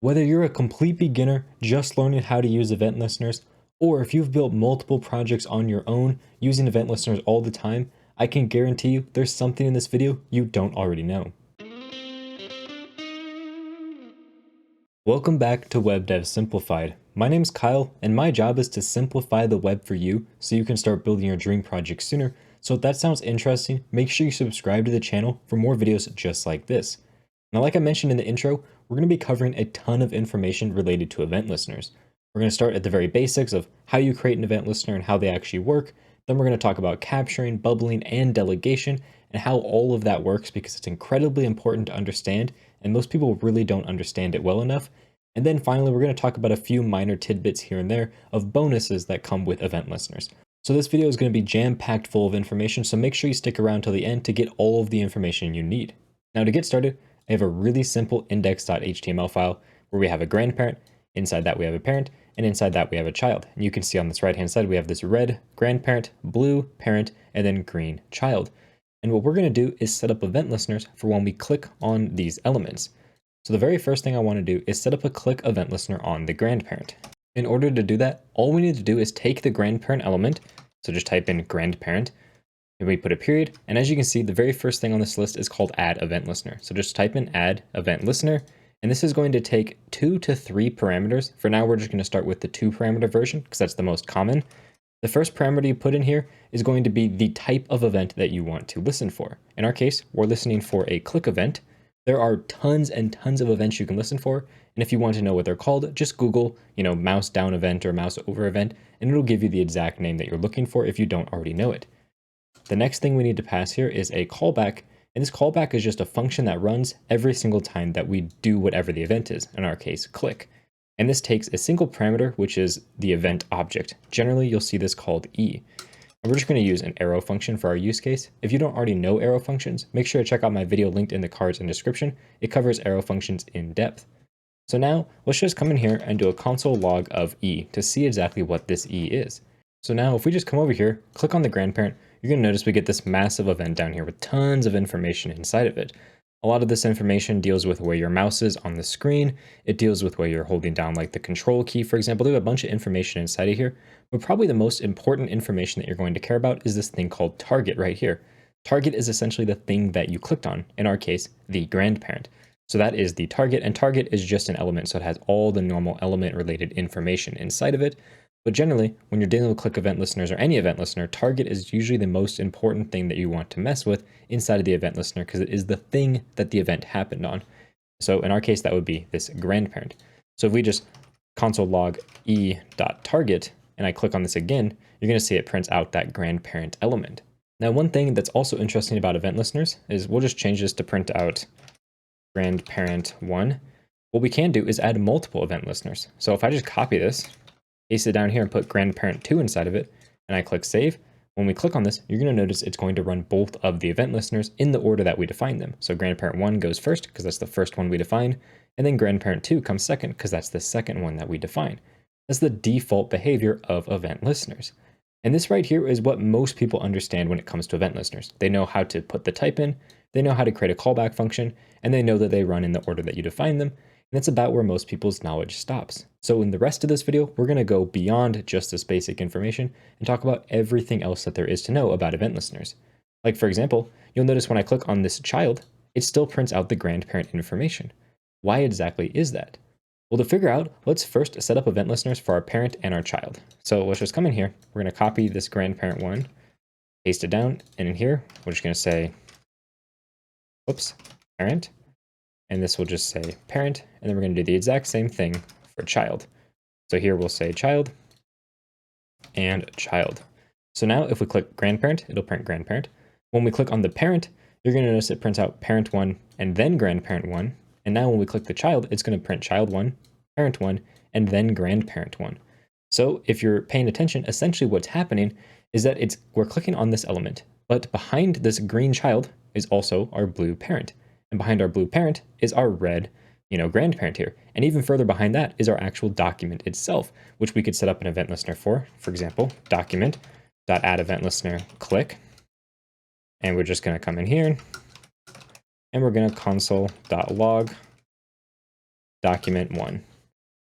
Whether you're a complete beginner just learning how to use event listeners, or if you've built multiple projects on your own using event listeners all the time, I can guarantee you there's something in this video you don't already know. Welcome back to Web Dev Simplified. My name's Kyle, and my job is to simplify the web for you so you can start building your dream project sooner. So if that sounds interesting, make sure you subscribe to the channel for more videos just like this. Now, like I mentioned in the intro, we're going to be covering a ton of information related to event listeners. We're going to start at the very basics of how you create an event listener and how they actually work. Then we're going to talk about capturing, bubbling, and delegation, and how all of that works because it's incredibly important to understand, and most people really don't understand it well enough. And then finally, we're going to talk about a few minor tidbits here and there of bonuses that come with event listeners. So this video is going to be jam-packed full of information, so make sure you stick around till the end to get all of the information you need. Now to get started, I have a really simple index.html file where we have a grandparent, inside that we have a parent, and inside that we have a child. And you can see on this right-hand side, we have this red grandparent, blue parent, and then green child. And what we're going to do is set up event listeners for when we click on these elements. So the very first thing I want to do is set up a click event listener on the grandparent. In order to do that, all we need to do is take the grandparent element, so just type in grandparent, and we put a period, and as you can see, the very first thing on this list is called addEventListener. So just type in addEventListener, and this is going to take 2 to 3 parameters. For now, we're just going to start with the 2 parameter version because that's the most common. The first parameter you put in here is going to be the type of event that you want to listen for. In our case, we're listening for a click event. There are tons and tons of events you can listen for, and if you want to know what they're called, just Google, mouse down event or mouse over event, and it'll give you the exact name that you're looking for if you don't already know it. The next thing we need to pass here is a callback, and this callback is just a function that runs every single time that we do whatever the event is, in our case, click. And this takes a single parameter, which is the event object. Generally, you'll see this called E. And we're just going to use an arrow function for our use case. If you don't already know arrow functions, make sure to check out my video linked in the cards and description. It covers arrow functions in depth. So now let's just come in here and do a console log of E to see exactly what this E is. So now if we just come over here, click on the grandparent, you're going to notice we get this massive event down here with tons of information inside of it. A lot of this information deals with where your mouse is on the screen. It deals with where you're holding down like the control key, for example. There's a bunch of information inside of here, but probably the most important information that you're going to care about is this thing called target right here. Target is essentially the thing that you clicked on, in our case, the grandparent. So that is the target, and target is just an element, so it has all the normal element related information inside of it. But generally, when you're dealing with click event listeners or any event listener, target is usually the most important thing that you want to mess with inside of the event listener because it is the thing that the event happened on. So in our case, that would be this grandparent. So if we just console log e.target and I click on this again, you're going to see it prints out that grandparent element. Now, one thing that's also interesting about event listeners is we'll just change this to print out grandparent1. What we can do is add multiple event listeners. So if I just copy this, paste it down here and put grandparent2 inside of it, and I click save. When we click on this, you're going to notice it's going to run both of the event listeners in the order that we define them. So grandparent1 goes first because that's the first one we defined, and then grandparent2 comes second because that's the second one that we define. That's the default behavior of event listeners. And this right here is what most people understand when it comes to event listeners. They know how to put the type in, they know how to create a callback function, and they know that they run in the order that you define them. And that's about where most people's knowledge stops. So in the rest of this video, we're going to go beyond just this basic information and talk about everything else that there is to know about event listeners. Like for example, you'll notice when I click on this child, it still prints out the grandparent information. Why exactly is that? Well, to figure out, let's first set up event listeners for our parent and our child. So let's just come in here. We're going to copy this grandparent one, paste it down, and in here, we're just going to say, whoops, parent. And this will just say parent, and then we're going to do the exact same thing for child. So here we'll say child and child. So now if we click grandparent, it'll print grandparent. When we click on the parent, you're going to notice it prints out parent1 and then grandparent1. And now when we click the child, it's going to print child1, parent1, and then grandparent1. So if you're paying attention, essentially what's happening is that we're clicking on this element, but behind this green child is also our blue parent. And behind our blue parent is our red, grandparent here. And even further behind that is our actual document itself, which we could set up an event listener for example, document.addEventListener click. And we're just going to come in here and we're going to console.log document1.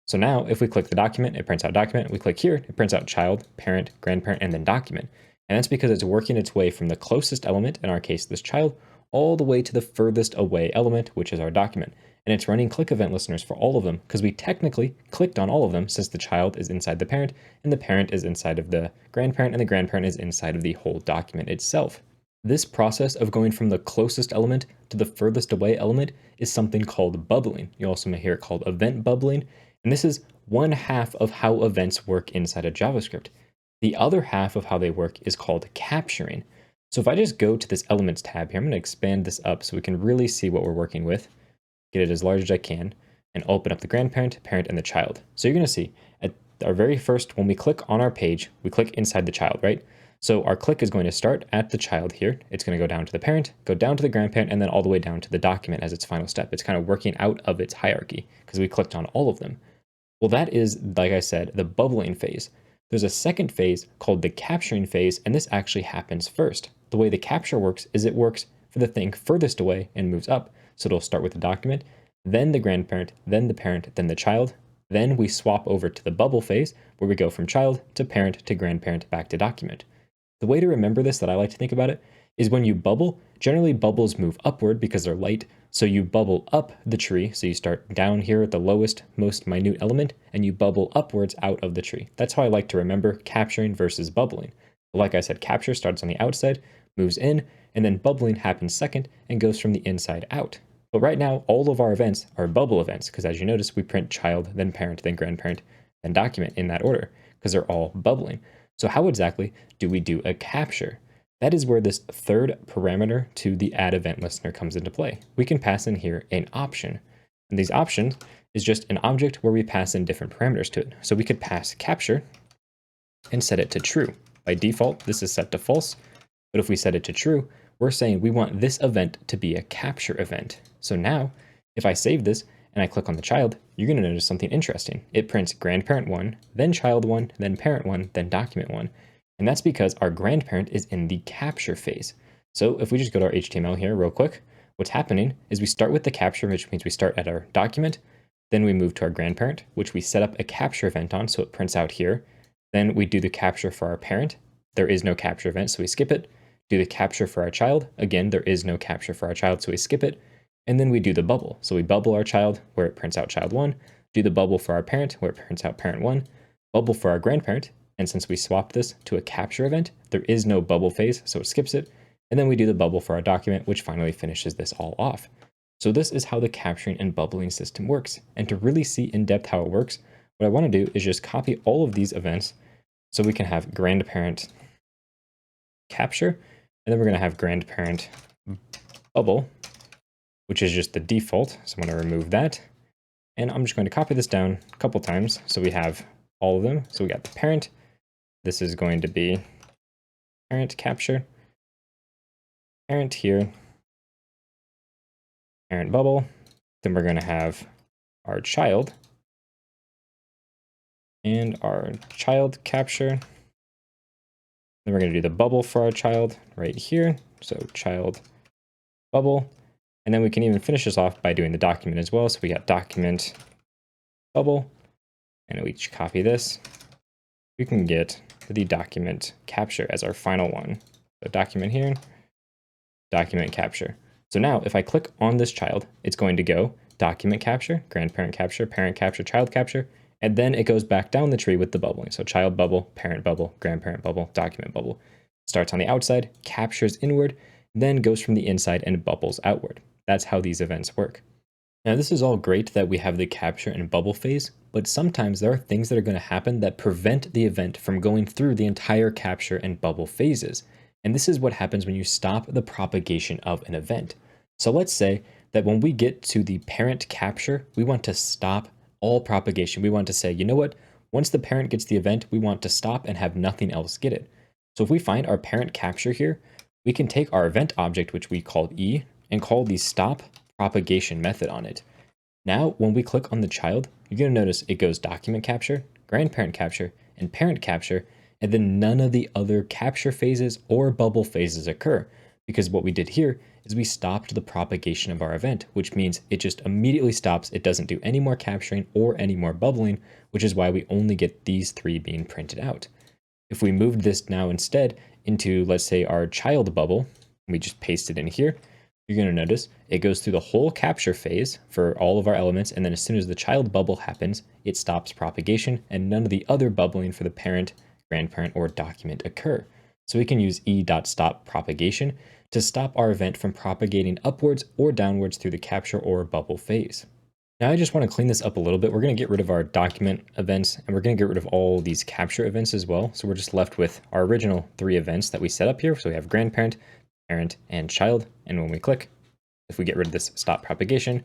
So now if we click the document, it prints out document. We click here, it prints out child, parent, grandparent, and then document. And that's because it's working its way from the closest element, in our case, this child, all the way to the furthest away element, which is our document. And it's running click event listeners for all of them because we technically clicked on all of them since the child is inside the parent and the parent is inside of the grandparent and the grandparent is inside of the whole document itself. This process of going from the closest element to the furthest away element is something called bubbling. You also may hear it called event bubbling. And this is one half of how events work inside of JavaScript. The other half of how they work is called capturing. So if I just go to this Elements tab here, I'm going to expand this up so we can really see what we're working with, get it as large as I can, and open up the grandparent, parent, and the child. So you're going to see at our very first, when we click on our page, we click inside the child, right? So our click is going to start at the child here. It's going to go down to the parent, go down to the grandparent, and then all the way down to the document as its final step. It's kind of working out of its hierarchy because we clicked on all of them. Well, that is, like I said, the bubbling phase. There's a second phase called the capturing phase, and this actually happens first. The way the capture works is it works for the thing furthest away and moves up. So it'll start with the document, then the grandparent, then the parent, then the child. Then we swap over to the bubble phase where we go from child to parent to grandparent back to document. The way to remember this that I like to think about it is when you bubble, generally bubbles move upward because they're light. So you bubble up the tree. So you start down here at the lowest, most minute element, and you bubble upwards out of the tree. That's how I like to remember capturing versus bubbling. But like I said, capture starts on the outside, moves in, and then bubbling happens second and goes from the inside out. But right now, all of our events are bubble events because as you notice, we print child, then parent, then grandparent, then document in that order because they're all bubbling. So how exactly do we do a capture? That is where this third parameter to the addEventListener comes into play. We can pass in here an option. And these options is just an object where we pass in different parameters to it. So we could pass capture and set it to true. By default, this is set to false. But if we set it to true, we're saying we want this event to be a capture event. So now, if I save this and I click on the child, you're going to notice something interesting. It prints grandparent 1, then child 1, then parent 1, then document 1. And that's because our grandparent is in the capture phase. So if we just go to our HTML here real quick, what's happening is we start with the capture, which means we start at our document. Then we move to our grandparent, which we set up a capture event on, so it prints out here. Then we do the capture for our parent. There is no capture event, so we skip it. Do the capture for our child. Again, there is no capture for our child, so we skip it. And then we do the bubble. So we bubble our child where it prints out child 1, do the bubble for our parent where it prints out parent 1, bubble for our grandparent. And since we swapped this to a capture event, there is no bubble phase, so it skips it. And then we do the bubble for our document, which finally finishes this all off. So this is how the capturing and bubbling system works. And to really see in depth how it works, what I want to do is just copy all of these events so we can have grandparent capture, and then we're going to have grandparent bubble, which is just the default. So I'm going to remove that. And I'm just going to copy this down a couple times so we have all of them. So we got the parent. This is going to be parent capture, parent here, parent bubble. Then we're going to have our child and our child capture. Then we're going to do the bubble for our child right here. So child bubble. And then we can even finish this off by doing the document as well. So we got document bubble, and we copy this. We can get the document capture as our final one. So document here, document capture. So now if I click on this child, it's going to go document capture, grandparent capture, parent capture, child capture, and then it goes back down the tree with the bubbling. So child bubble, parent bubble, grandparent bubble, document bubble. Starts on the outside, captures inward, then goes from the inside and bubbles outward. That's how these events work. Now, this is all great that we have the capture and bubble phase, but sometimes there are things that are going to happen that prevent the event from going through the entire capture and bubble phases. And this is what happens when you stop the propagation of an event. So let's say that when we get to the parent capture, we want to stop all propagation. We want to say, you know what? Once the parent gets the event, we want to stop and have nothing else get it. So if we find our parent capture here, we can take our event object, which we called E, and call the stop propagation method on it. Now, when we click on the child, you're going to notice it goes document capture, grandparent capture, and parent capture, and then none of the other capture phases or bubble phases occur, because what we did here is we stopped the propagation of our event, which means it just immediately stops. It doesn't do any more capturing or any more bubbling, which is why we only get these three being printed out. If we moved this now instead into, let's say, our child bubble, and we just paste it in here, you're going to notice it goes through the whole capture phase for all of our elements, and then as soon as the child bubble happens, it stops propagation, and none of the other bubbling for the parent, grandparent, or document occur. So we can use e.stopPropagation to stop our event from propagating upwards or downwards through the capture or bubble phase. Now I just want to clean this up a little bit. We're going to get rid of our document events, and we're going to get rid of all these capture events as well. So we're just left with our original three events that we set up here. So we have grandparent, parent, and child. And when we click, if we get rid of this stop propagation,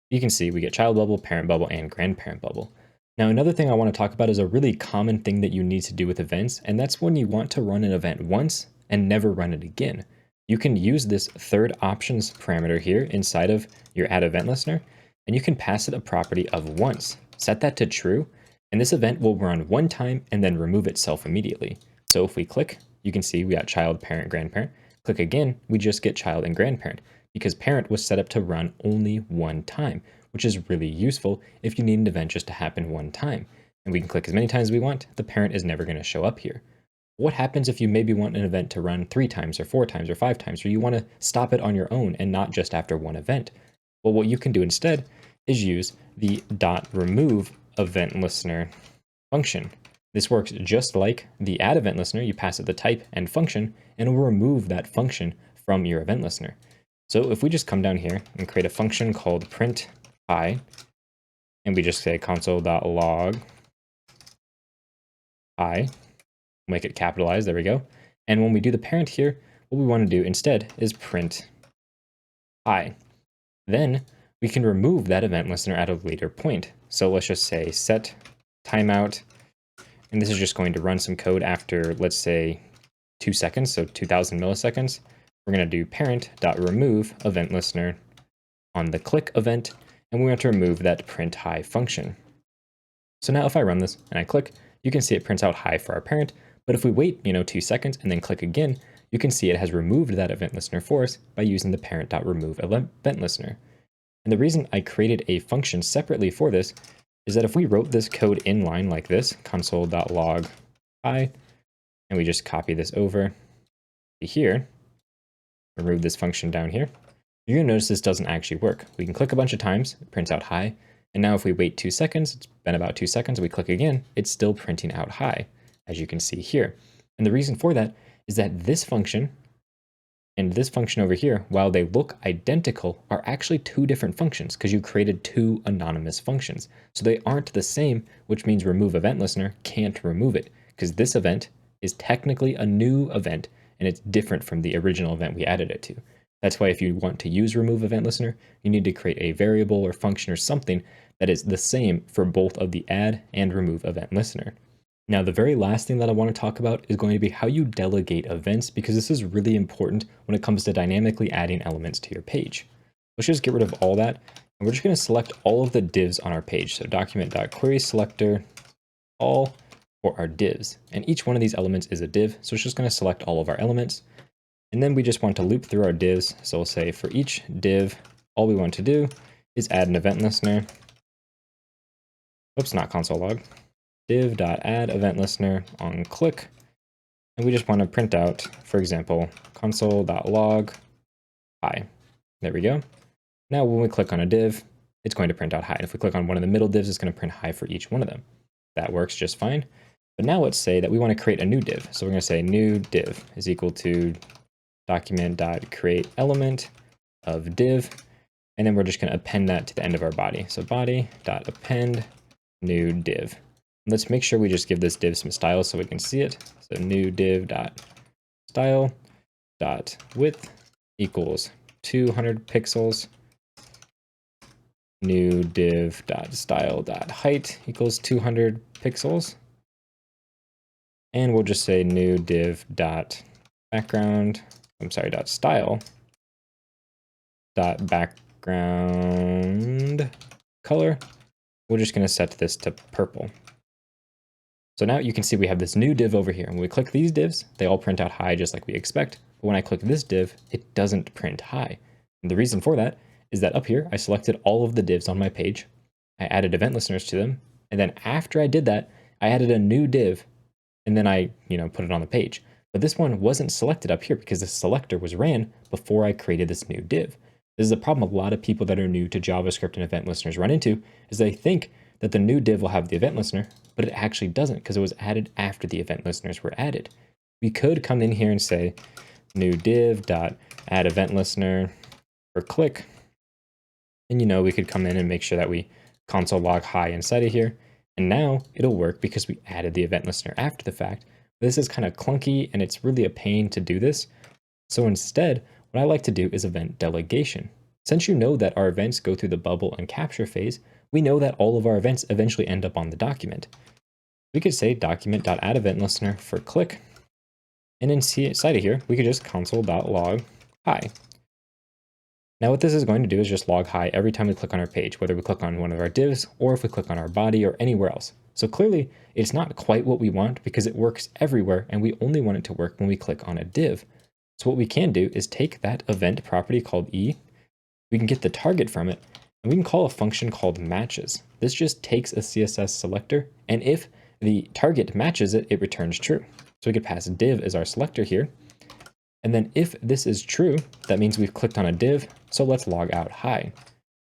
you can see we get child bubble, parent bubble, and grandparent bubble. Now, another thing I want to talk about is a really common thing that you need to do with events, and that's when you want to run an event once and never run it again. You can use this third options parameter here inside of your addEventListener, and you can pass it a property of once. Set that to true, and this event will run one time and then remove itself immediately. So if we click, you can see we got child, parent, grandparent. Click again, we just get child and grandparent, because parent was set up to run only one time, which is really useful if you need an event just to happen one time. And we can click as many times as we want, the parent is never going to show up here. What happens if you maybe want an event to run 3 times or 4 times or 5 times, or you want to stop it on your own and not just after one event? Well, what you can do instead is use the .removeEventListener function. This works just like the addEventListener. You pass it the type and function, and it will remove that function from your event listener. So if we just come down here and create a function called print hi, and we just say console.log hi, make it capitalized, there we go. And when we do the parent here, what we want to do instead is print hi. Then we can remove that event listener at a later point. So let's just say set timeout, and this is just going to run some code after, let's say, 2 seconds, so 2000 milliseconds. We're going to do parent.removeEventListener on the click event, and we want to remove that print hi function. So now if I run this and I click, you can see it prints out hi for our parent, but if we wait, 2 seconds and then click again, you can see it has removed that event listener for us by using the parent.removeEventListener. And the reason I created a function separately for this is that if we wrote this code inline like this, console.log hi, and we just copy this over to here, remove this function down here, you're going to notice this doesn't actually work. We can click a bunch of times, it prints out hi, and now if we wait 2 seconds, it's been about 2 seconds, we click again, it's still printing out hi, as you can see here. And the reason for that is that this function and this function over here, while they look identical, are actually 2 different functions because you created 2 anonymous functions. So they aren't the same, which means removeEventListener can't remove it because this event is technically a new event and it's different from the original event we added it to. That's why if you want to use removeEventListener, you need to create a variable or function or something that is the same for both of the add and removeEventListener. Now, the very last thing that I want to talk about is going to be how you delegate events, because this is really important when it comes to dynamically adding elements to your page. Let's just get rid of all that, and we're just going to select all of the divs on our page. So document.querySelector all for our divs, and each one of these elements is a div, so it's just going to select all of our elements. And then we just want to loop through our divs. So we'll say for each div, all we want to do is add an event listener. Oops, not console log. div.addEventListener on click. And we just want to print out, for example, console.log hi. There we go. Now when we click on a div, it's going to print out hi. And if we click on one of the middle divs, it's going to print hi for each one of them. That works just fine. But now let's say that we want to create a new div. So we're going to say new div is equal to document.createElement of div, and then we're just going to append that to the end of our body. So body.append new div. Let's make sure we just give this div some style so we can see it. So new div.style.width equals 200 pixels. New div.style.height equals 200 pixels. And we'll just say new div.background, .background color. We're just going to set this to purple. So now you can see we have this new div over here. When we click these divs, they all print out hi just like we expect. but when I click this div, it doesn't print hi. And the reason for that is that up here, I selected all of the divs on my page. I added event listeners to them. And then after I did that, I added a new div and then I, put it on the page. But this one wasn't selected up here because the selector was ran before I created this new div. This is a problem a lot of people that are new to JavaScript and event listeners run into, is they think that the new div will have the event listener, but it actually doesn't because it was added after the event listeners were added. We could come in here and say new div.addEventListener for click. And we could come in and make sure that we console log hi inside of here. And now it'll work because we added the event listener after the fact. This is kind of clunky and it's really a pain to do this. So instead, what I like to do is event delegation. Since you know that our events go through the bubble and capture phase, we know that all of our events eventually end up on the document. We could say document.addEventListener for click. And inside of here, we could just console.log hi. Now what this is going to do is just log hi every time we click on our page, whether we click on one of our divs or if we click on our body or anywhere else. So clearly it's not quite what we want because it works everywhere and we only want it to work when we click on a div. So what we can do is take that event property called e, we can get the target from it, and we can call a function called matches. This just takes a CSS selector, and if the target matches it, it returns true. So we could pass div as our selector here. And then if this is true, that means we've clicked on a div, so let's log out hi.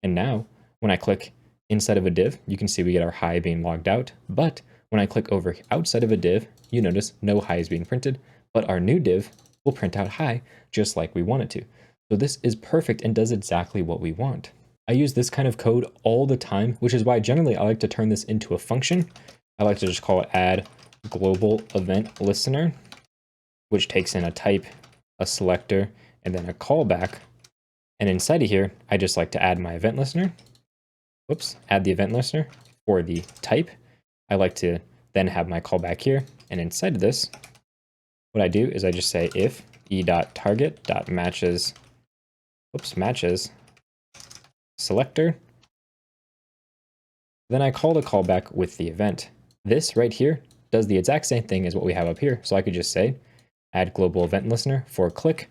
And now when I click inside of a div, you can see we get our hi being logged out. But when I click over outside of a div, you notice no hi is being printed, but our new div will print out hi just like we want it to. So this is perfect and does exactly what we want. I use this kind of code all the time, which is why generally I like to turn this into a function. I like to just call it addEventListener, which takes in a type, a selector, and then a callback. And inside of here, I just like to add my event listener. Whoops, add the event listener for the type. I like to then have my callback here. And inside of this, what I do is I just say if e.target.matches, matches selector. Then I call the callback with the event. This right here does the exact same thing as what we have up here. So I could just say add global event listener for click,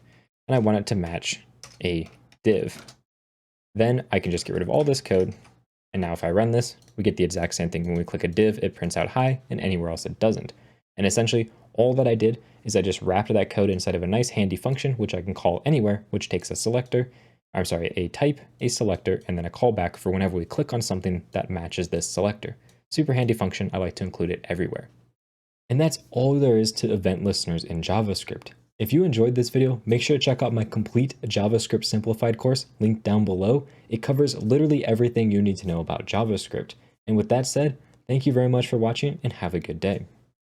and I want it to match a div. Then I can just get rid of all this code. And now if I run this, we get the exact same thing. When we click a div, it prints out hi, and anywhere else it doesn't. And essentially all that I did is I just wrapped that code inside of a nice handy function, which I can call anywhere, which takes a selector, a type, a selector, and then a callback for whenever we click on something that matches this selector. Super handy function. I like to include it everywhere. And that's all there is to event listeners in JavaScript. If you enjoyed this video, make sure to check out my complete JavaScript simplified course linked down below. It covers literally everything you need to know about JavaScript. And with that said, thank you very much for watching and have a good day.